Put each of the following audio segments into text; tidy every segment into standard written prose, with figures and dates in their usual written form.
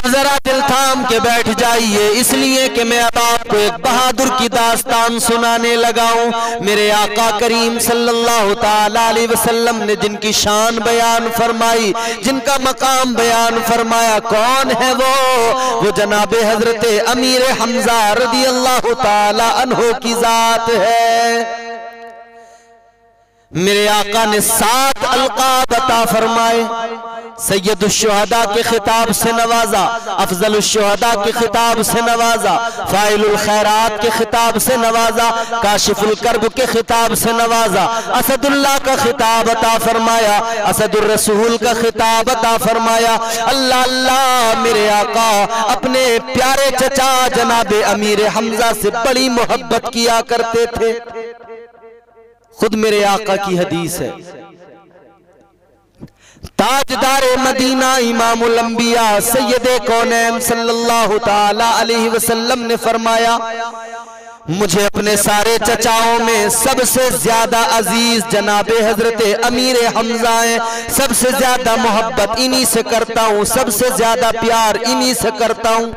जरा दिल थाम के बैठ जाइए, इसलिए कि मैं अब आपको एक बहादुर की दास्तान सुनाने लगा हूं। मेरे आका करीम सल्लल्लाहु ताला अलैहि वसल्लम ने जिनकी शान बयान फरमाई, जिनका मकाम बयान फरमाया, कौन है वो जनाबे हजरत अमीर हमजा रदी अल्लाह ताला अन्हो की जात है। मेरे आका ने 7 अलकाब अता फरमाए। सैयदुश्शुहदा के खिताब से नवाजा, अफजलुश्शुहदा के खिताब से नवाजा, फाइलुल खैरात के खिताब से नवाजा, काशिफुल कर्ब के खिताब से नवाजा, असदुल्लाह का खिताब अता फरमाया, असदुर रसूल का खिताब अता फरमाया। अल्लाह अल्लाह, मेरे आका अपने प्यारे चचा जनाबे अमीर हमजा से बड़ी मोहब्बत किया करते थे। खुद मेरे आका की हदीस है, ताजदारे मदीना इमामुल अंबिया सैयदे कौनैन सल्लल्लाहु ताला अलैहि वसल्लम ने फरमाया, मुझे अपने सारे चचाओं में सबसे ज्यादा अजीज जनाबे हजरत अमीर हमजा है। सबसे ज्यादा मोहब्बत इन्हीं से करता हूँ, सबसे ज्यादा प्यार इन्हीं से करता हूँ।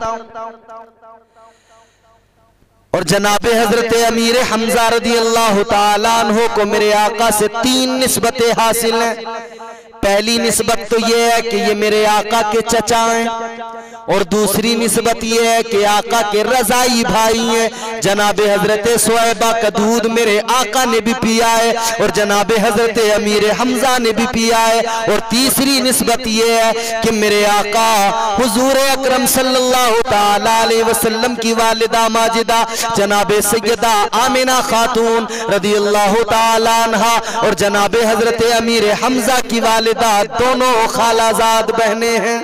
और जनाबे हजरत अमीर हमजा रदी अल्लाह ताला अन्हो को मेरे आका से 3 निस्बतें हासिल हैं। पहली निस्बत तो ये है कि ये मेरे आका के चचा हैं, और दूसरी निस्बत ये है कि आका के रजाई भाई हैं। जनाबे हजरत सुहैबा का दूध मेरे आका ने भी पिया है, और जनाबे हजरत अमीर हमजा ने भी पिया है। और तीसरी निस्बत ये है कि मेरे आका हुजूर अकरम सल्लल्लाहु ताला अलैहि वसल्लम की वालिदा माजिदा जनाबे सैयदा आमिना खातून रदी अल्लाह ताला अन्हा और जनाबे हजरत अमीर हमजा की वालिदा दोनों खालाजाद बहनें हैं।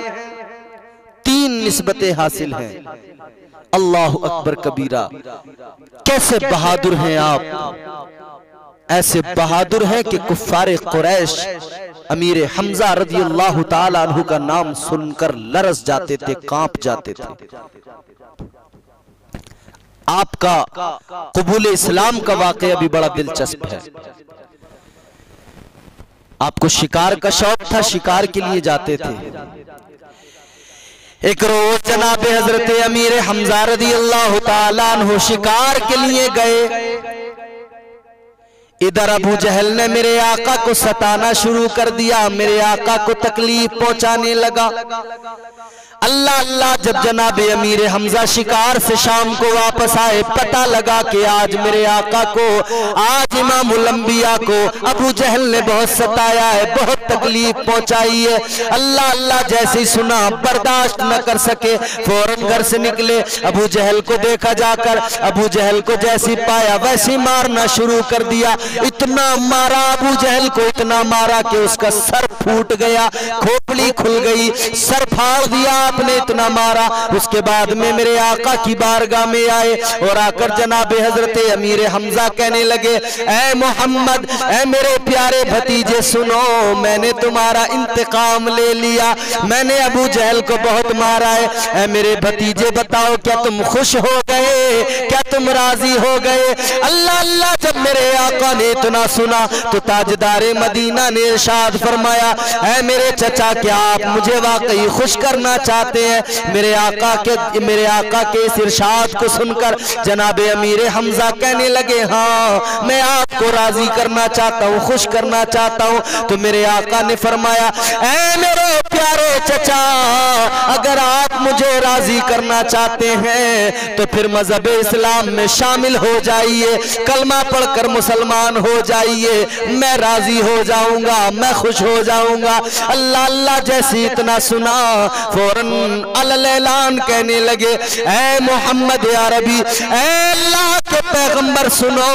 3 निस्बतें हासिल हैं। अल्लाह अकबर कबीरा। कैसे बहादुर हैं आप, ऐसे बहादुर हैं कि कुफ्फारे कुरैश अमीर हमजा रज़ी अल्लाह ताला अन्हु का नाम सुनकर लरस जाते थे, कांप जाते थे। आपका कबूल इस्लाम का वाक़या भी बड़ा दिलचस्प है। आपको शिकार का शौक था, शिकार के लिए जाते थे। एक रोज जनाबे हजरत अमीर हमजा रज़ी अल्लाह ताला अन्हु शिकार के लिए गए। इधर अबू जहल ने मेरे आका को सताना शुरू कर दिया, मेरे आका को तकलीफ पहुंचाने लगा। अल्लाह अल्लाह, जब जनाबे अमीर हमजा शिकार से शाम को वापस आए, पता लगा कि आज मेरे आका को, आज इमामुल अंबिया को अबू जहल ने बहुत सताया है, बहुत तकलीफ पहुंचाई है। अल्लाह अल्लाह, जैसे ही सुना बर्दाश्त न कर सके, फौरन घर से निकले। अबू जहल को देखा जाकर, अबू जहल को जैसी पाया वैसी मारना शुरू कर दिया। इतना मारा अबू जहल को, इतना मारा कि उसका सर फूट गया, खोपड़ी खुल गई, सर फाड़ दिया आपने, इतना मारा। उसके बाद में मेरे आका की बारगाह में आए और आकर जनाबे हजरत अमीर हमजा कहने लगे, ऐ मोहम्मद, ऐ मेरे प्यारे भतीजे, सुनो, मैंने तुम्हारा इंतकाम ले लिया। मैंने अबू जहल को बहुत मारा है। ऐ मेरे भतीजे, बताओ क्या तुम खुश हो गए, क्या तुम राजी हो गए? अल्लाह अल्लाह, जब मेरे आका ने इतना सुना तो ताजदारे मदीना ने इरशाद फरमाया, ऐ मेरे चचा, क्या आप मुझे वाकई खुश करना चाहते हैं? मेरे आका के इस इरशाद को सुनकर जनाबे अमीर हमजा कहने लगे, हाँ, मैं आपको राजी करना चाहता हूँ, खुश करना चाहता हूँ। तो मेरे आका ने फरमाया, ऐ मेरे प्यारे चचा, अगर आप मुझे राजी करना चाहते हैं तो फिर मजहब इस्लाम में शामिल हो जाइए, कलमा पढ़कर मुसलमान हो जाइए, मैं राजी हो जाऊंगा, मैं खुश हो जाऊंगा। अल्लाह अल्लाह, जैसे इतना सुना फौरन अलैलान कहने लगे, ऐ मोहम्मद या अरबी, ऐ अल्लाह के पैगंबर, सुनो,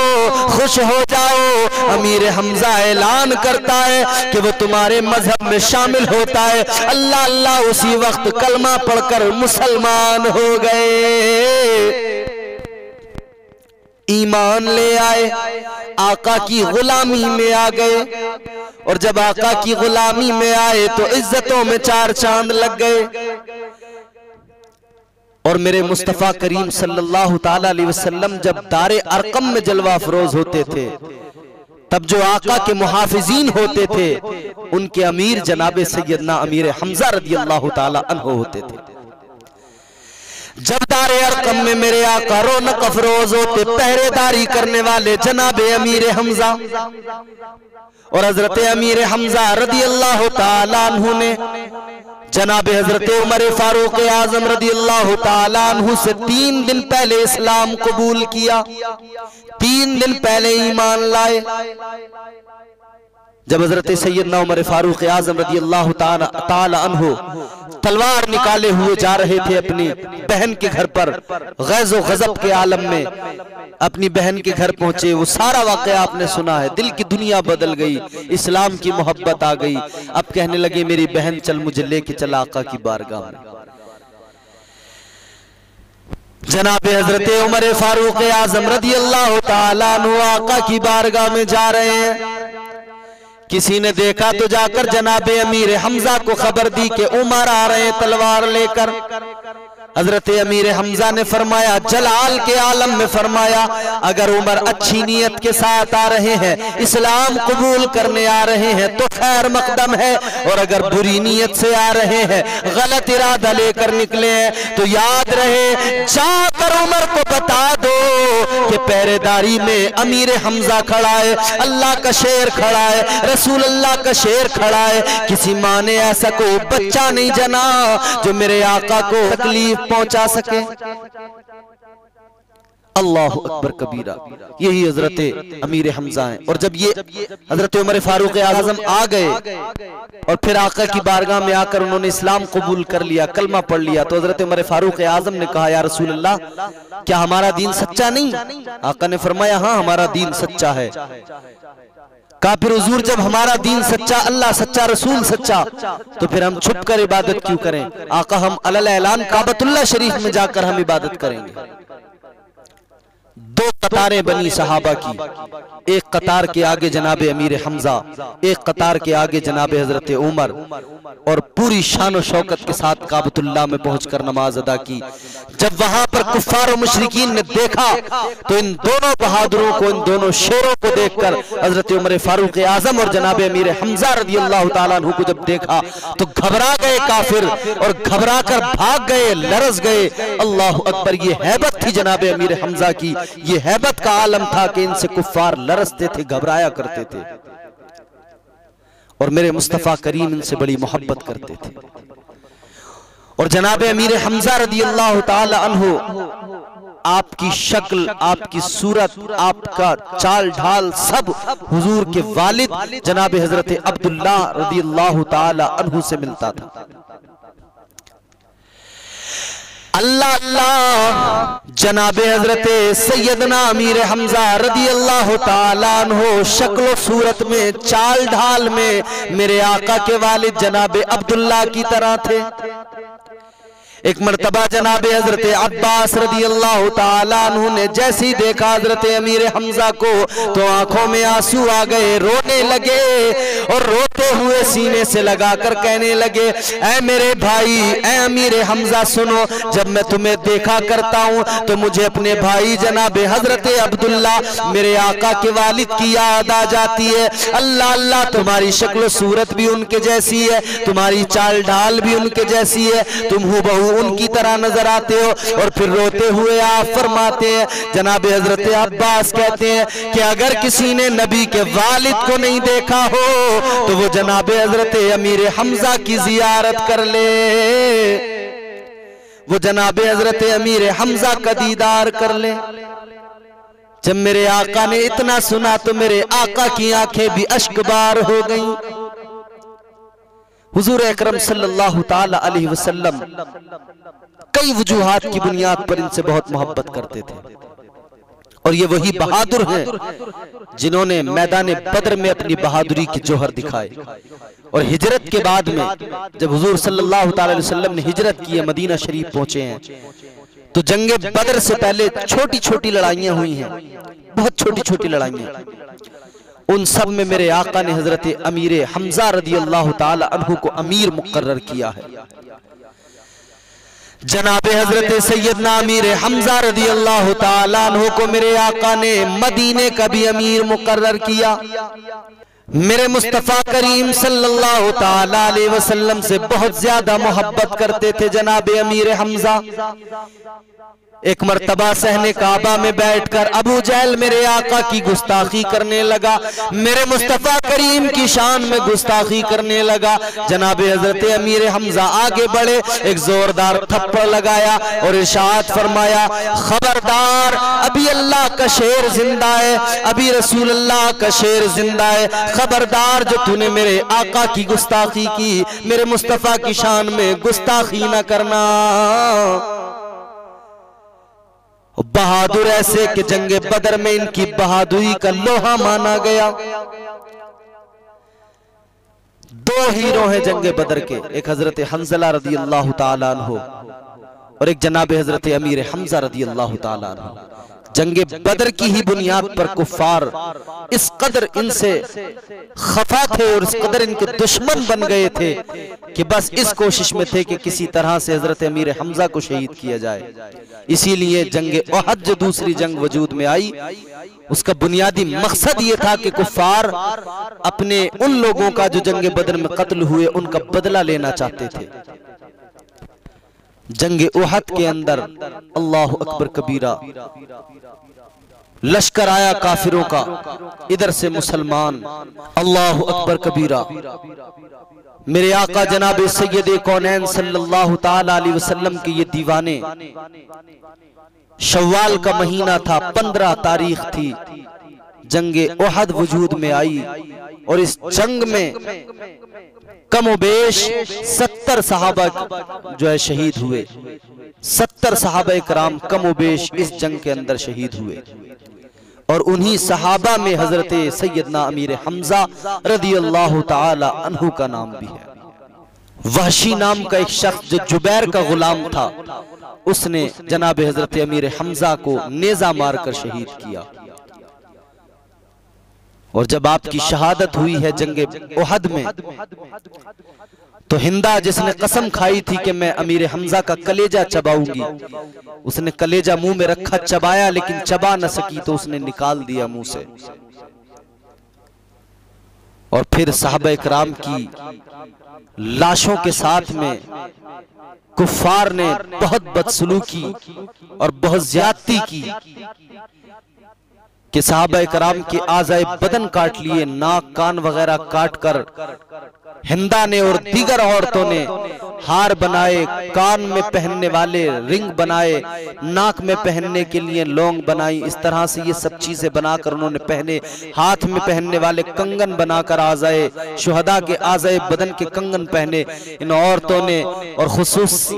खुश हो जाओ। अमीर हमजा ऐलान करता है कि वो तुम्हारे मजहब में शामिल होता है। अल्लाह अल्लाह, उसी वक्त कलमा पढ़कर मुसलमान हो गए, ईमान ले आए, आका की गुलामी में आ गए। और जब आका की गुलामी में आए तो इज्जतों में 4 चांद लग गए। और मेरे मुस्तफ़ा करीम सल्लल्लाहु ताला अलैहि वसल्लम जब दारे अरकम में जलवा फरोज होते थे, तब जो आका के मुहाफिजीन होते थे उनके अमीर जनाबे सैयदना अमीर हमजा रज़ी अल्लाह ताला अन्हु होते थे। जब दारे अरकम में मेरे आका रौनक अफरोज होते, पहरेदारी करने वाले जनाबे अमीर हमजा और हजरत अमीर हमजा रदी अल्लाह ताला अन्हु ने जनाबे हजरत उमर फारूक आजम रदी अल्लाह ताला अन्हु से 3 दिन पहले इस्लाम कबूल किया, 3 दिन पहले ईमान लाए। जब हजरत सैयदना उमर फारूक आजम रदी अल्लाह ताला अन्हु तलवार निकाले हुए जा रहे थे अपनी बहन के घर पर, गैज़ो गज़ब के आलम में अपनी बहन के घर पहुंचे। वो सारा वाक़या आपने सुना है। दिल की दुनिया बदल गई, इस्लाम की मोहब्बत आ गई। अब कहने लगे मेरी बहन चल मुझे लेके चला आका की बारगाह में। जनाबे हजरत उमर फारूक आजम रदी अल्लाह ताला अन्हु आका की बारगाह में जा रहे हैं। किसी ने देखा तो जाकर जनाबे अमीर हमजा को खबर दी कि उमर आ रहे हैं तलवार लेकर। हजरत अमीर हमजा ने फरमाया, जलाल के आलम में फरमाया, अगर उमर अच्छी नीयत के साथ आ रहे हैं, इस्लाम कबूल करने आ रहे हैं तो खैर मकदम है, और अगर बुरी नीयत से आ रहे हैं, गलत इरादा लेकर निकले हैं तो याद रहे जाकर उमर को बता दो कि पहरेदारी में अमीर हमजा खड़ा है, अल्लाह का शेर खड़ा है, रसूल अल्लाह का शेर खड़ा है। किसी माँ ने ऐसा कोई बच्चा नहीं जना जो मेरे आका को तकलीफ पहुंचा सके। अल्लाह अकबर कबीरा। यही हजरत अमीर हमजा है। और जब ये हजरत उमर फारूक आजम आ गए और फिर आका की बारगाह में आकर उन्होंने इस्लाम कबूल कर लिया, कलमा पढ़ लिया, तो हजरत उमर फारूक आजम ने कहा, या रसूल अल्लाह क्या हमारा दीन सच्चा नहीं? आका ने फरमाया, हाँ हमारा दीन सच्चा है। कहा फिर हुजूर जब हमारा दीन सच्चा, अल्लाह सच्चा, रसूल सच्चा, तो फिर हम छुप कर इबादत क्यों करें? आका हम अलल ऐलान काबतुल्लाह शरीफ में जाकर हम इबादत करेंगे। 2 कतारें बनी सहाबा की, एक कतार के आगे जनाबे अमीर हमजा, एक कतार के आगे जनाबे हजरत उमर, और पूरी शान और शौकत के साथ काबतुल्लाह में पहुंचकर नमाज अदा की। जब वहां पर कुफ्फार और मुशरिकीन ने देखा तो इन दोनों बहादुरों को, इन दोनों शेरों को देखकर हजरत उमर फारूक आजम और जनाबे अमीर हमजा रज़ी अल्लाह ताला अन्हु को जब देखा तो घबरा गए काफिर, और घबरा कर भाग गए, लरस गए। अल्लाह अकबर। ये हैबत थी जनाबे अमीर हमजा की, ये हैबत का आलम था कि इनसे कुफ्फार लरसते थे, घबराया करते थे, और मेरे मुस्तफा करीम इनसे बड़ी मोहब्बत करते थे। और जनाबे अमीर हमजा रदी अल्लाह ताला अन्हु, आपकी शक्ल, आपकी सूरत, आपका चाल ढाल सब हुजूर के वालिद जनाबे हजरत अब्दुल्ला रदी अल्लाह ताला अन्हु से मिलता था। अल्लाह अल्लाह। जनाबे हजरत सैयदना अमीर हमजा रदी अल्लाह ताला अन्हु शक्ल सूरत में, चाल ढाल में मेरे आका के वालिद जनाबे अब्दुल्ला की तरह थे। एक मर्तबा जनाबे हजरत अब्बास रदी अल्लाह ताला अन्हु ने जैसे ही देखा हजरत अमीर हमजा को तो आंखों में आंसू आ गए, रोने लगे, और रोते हुए सीने से लगाकर कहने लगे, ऐ मेरे भाई, ऐ अमीर हमजा सुनो, जब मैं तुम्हें देखा करता हूँ तो मुझे अपने भाई जनाबे हजरत अब्दुल्ला मेरे आका के वालिद की याद आ जाती है। अल्लाह अल्लाह, तुम्हारी शक्ल सूरत भी उनके जैसी है, तुम्हारी चाल ढाल भी उनके जैसी है, तुम हूबहू उनकी तरह नजर आते हो। और फिर रोते हुए आप फरमाते हैं, जनाबे हजरत अब्बास कहते हैं कि अगर किसी ने नबी के वालिद को नहीं देखा हो तो वो जनाबे हजरत अमीर हमजा की जियारत कर ले, वो जनाबे हजरत अमीर हमजा का दीदार कर ले। जब मेरे आका ने इतना सुना तो मेरे आका की आंखें भी अश्कबार हो गईं। हुजूर अकरम सल्लल्लाहु ताला अलैहि वसल्लम कई वजूहात की बुनियाद पर इनसे बहुत मोहब्बत करते थे, और ये वही बहादुर हैं जिन्होंने मैदान बद्र में अपनी बहादुरी की जोहर दिखाए। और हिजरत के बाद में जब हुजूर सल्लल्लाहु ताला अलैहि वसल्लम ने हिजरत की है, मदीना शरीफ पहुंचे हैं, तो जंगे बद्र से पहले छोटी छोटी लड़ाइयां हुई हैं, बहुत छोटी छोटी लड़ाइयां। उन सब में मेरे आका ने हजरत अमीर हमजा रदी अल्लाह ताला अन्हु को अमीर मुकर्रर किया है। जनाबे हजरत सैयदना अमीर हमजा रदी अल्लाह ताला अन्हु को मेरे आका ने मदीने का भी अमीर मुकर्रर किया। मेरे मुस्तफ़ा करीम सल्लल्लाहु ताला अलैहि वसल्लम से बहुत ज्यादा मोहब्बत करते थे जनाब अमीर हमजा। एक मर्तबा सहने काबा में बैठकर अबू जहल मेरे आका की गुस्ताखी करने लगा, मेरे मुस्तफ़ा करीम की शान में गुस्ताखी करने लगा। जनाब हजरत अमीर हमजा आगे बढ़े, एक जोरदार थप्पड़ लगाया और इरशाद फरमाया, खबरदार, अभी अल्लाह का शेर जिंदा है, अभी रसूल अल्लाह का शेर जिंदा है, खबरदार जो तूने मेरे आका की गुस्ताखी की, मेरे मुस्तफ़ा की शान में गुस्ताखी न करना। बहादुर ऐसे कि जंगे बदर में इनकी बहादुरी का लोहा माना गया। दो हीरो हैं जंगे बदर के, एक हजरत हंजला रदी अल्लाह ताला अन्हु और एक जनाब हजरत अमीर हमजा रदी अल्लाह ताला अन्हु। जंगे बदर की ही बुनियाद पर कुफ्फार इस कदर इनसे खफा थे और इस कदर इनके दुश्मन बन गए थे कि बस इस कोशिश में थे कि किसी तरह से हजरत अमीर हमजा को शहीद किया जाए। इसीलिए जंगे ओहद जो दूसरी जंग वजूद में आई, उसका बुनियादी मकसद ये था कि कुफ्फार अपने उन लोगों का जो जंगे बदर में कत्ल हुए उनका बदला लेना चाहते थे। जंगे ओहद के अंदर अल्लाह अकबर कबीरा लश्कर आया काफिरों का, इधर से मुसलमान, अल्लाह अकबर कबीरा। मेरे आका जनाब सैयद कौनैन सल्लल्लाहु ताला अलैहि वसल्लम के ये दीवाने, शव्वाल का महीना था, 15 तारीख थी, जंगे ओहद वजूद में आई और इस जंग में कमोबेश 70 सहाबा जो है शहीद हुए। 70 सहाबा इकराम कमोबेश इस जंग के अंदर शहीद हुए और उन्हीं सहाबा में हजरत सैयदना अमीर हमजा रदी अल्लाह ताला अन्हु का नाम भी है। वहशी नाम का एक शख्स जो जुबैर का गुलाम था, उसने जनाब हजरत अमीर हमजा को नेजा मारकर शहीद किया। और जब आपकी शहादत हुई है जंगे ओहद में, तो हिंदा जिसने कसम खाई थी कि मैं अमीर हमजा का कलेजा चबाऊंगी, उसने कलेजा मुंह में रखा, चबाया, लेकिन चबा न सकी तो उसने निकाल दिया मुंह से। और फिर साहबा इकराम की लाशों के साथ में कुफ्फार ने बहुत बदसलूकी और बहुत ज्यादती की कि साहबा इकराम के आज़ाए बदन काट लिए, नाक कान वगैरह काट कर हिंदा ने और दीगर औरतों ने हार बनाए, कान में पहनने वाले रिंग बनाए, नाक में पहनने के लिए लौंग बनाई, इस तरह से ये सब चीजें बनाकर उन्होंने पहने, हाथ में पहनने वाले कंगन बनाकर आज़ाए शुहदा के आज़ाए बदन के कंगन पहने इन औरतों ने। और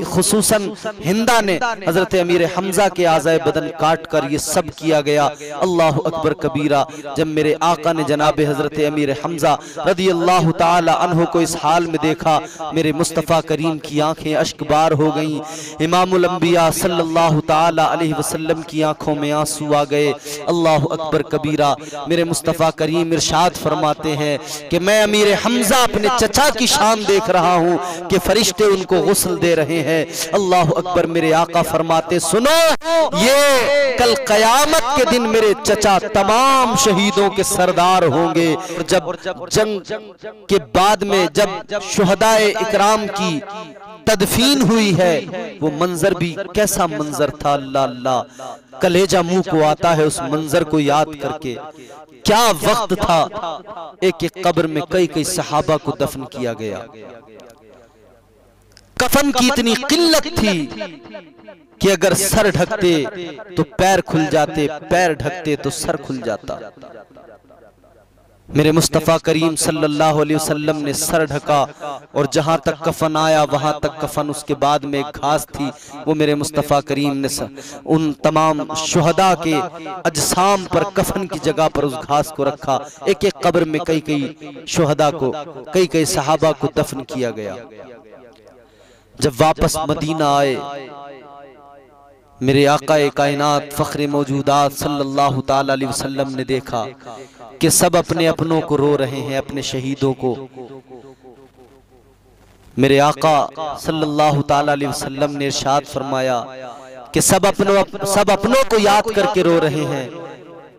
खुसूसन हिंदा ने हजरत अमीर हमजा के आज़ाए बदन काट कर ये सब किया गया। अल्लाह अकबर कबीरा। जब मेरे आका ने जनाब हजरत अमीर हमजा रदी अल्लाह ताला अन्हु को इस हाल में देखा, मेरे मुस्तफ़ा करीम की आंखें अश्कबार हो गईं। इमामुल अंबिया सल्लल्लाहु ताला अलैहि वसल्लम की आंखों में आंसू आ गए। अल्लाह अकबर कबीरा। मेरे मुस्तफ़ा करीम इरशाद फरमाते हैं कि मैं अमीर हमजा अपने चचा की शान देख रहा हूँ कि फरिश्ते उनको गुस्ल दे रहे हैं। अल्लाह अकबर। मेरे आका फरमाते, सुनो, ये कल कयामत के दिन मेरे चचा तमाम शहीदों के सरदार होंगे। जब जंग के बाद में जब शुहदाए इकराम की तदफीन हुई है, वो मंजर भी कैसा मंजर था, अल्लाह अल्लाह, कलेजा मुंह को आता है उस मंजर को याद करके। क्या वक्त था, एक एक कब्र में कई कई सहाबा को दफन किया गया। कफन की इतनी किल्लत थी कि अगर सर ढकते तो पैर खुल जाते, पैर ढकते तो सर खुल जाता। मेरे मुस्तफ़ा करीम सल्लल्लाहु अलैहि वसल्लम ने सर ढका और जहां तक कफन आया वहां तक कफन, उसके बाद में एक घास थी, वो मेरे मुस्तफ़ा करीम ने उन तमाम शुहदा के अजसाम पर कफन की जगह पर उस घास को रखा। एक एक कब्र में कई कई शुहदा को, कई कई सहाबा को दफन किया गया। जब वापस मदीना आए, मेरे आका कायनात फ़ख्र मौजूदात सल्लल्लाहु ताला अलैहि वसल्लम ने देखा कि सब अपने अपनों को रो रहे हैं, अपने शहीदों को। मेरे आका सल्लल्लाहु ताला अलैहि वसल्लम ने इरशाद फरमाया कि सब अपनों को याद करके रो रहे हैं,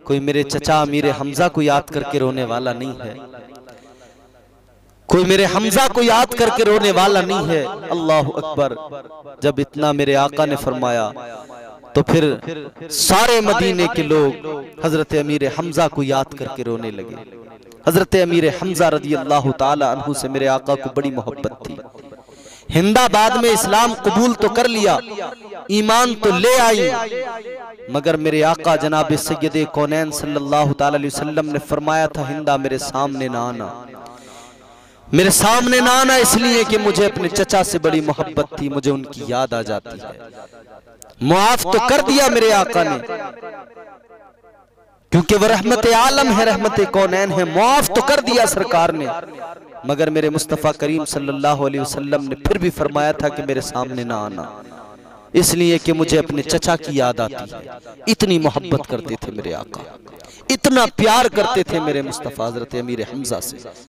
कोई मेरे चचा अमीर हमजा को याद करके रोने वाला नहीं है। कोई मेरे हमजा को याद करके रोने वाला नहीं है। अल्लाह अकबर। जब इतना मेरे आका ने फरमाया तो फिर सारे मदीने के लोग हजरत अमीर हमजा को याद करके रोने लगे। हजरत अमीर हमजा रदी अल्लाह ताला अन्हु से मेरे आका को बड़ी मोहब्बत थी। हिंदाबाद में इस्लाम कबूल तो कर लिया, ईमान तो ले आई, मगर मेरे आका जनाब सैयद कौनैन सल्लल्लाहु ताला अलैहि वसल्लम ने फरमाया था, हिंदा मेरे सामने ना आना, मेरे सामने ना आना, इसलिए कि मुझे अपने चचा से बड़ी मोहब्बत थी, मुझे उनकी याद आ जाती है। मुआफ तो कर दिया मेरे आका ने, क्योंकि वह रहमत आलम है, रहमत कौनैन है, मुआफ तो कर दिया सरकार ने, मगर मेरे मुस्तफ़ा करीम सल्लल्लाहु अलैहि वसल्लम ने फिर भी फरमाया था कि मेरे सामने ना आना, इसलिए कि मुझे अपने चचा की याद आती है। इतनी मोहब्बत करते थे मेरे आका, इतना प्यार करते थे मेरे मुस्तफ़ा हजरत अमीर हमजा से।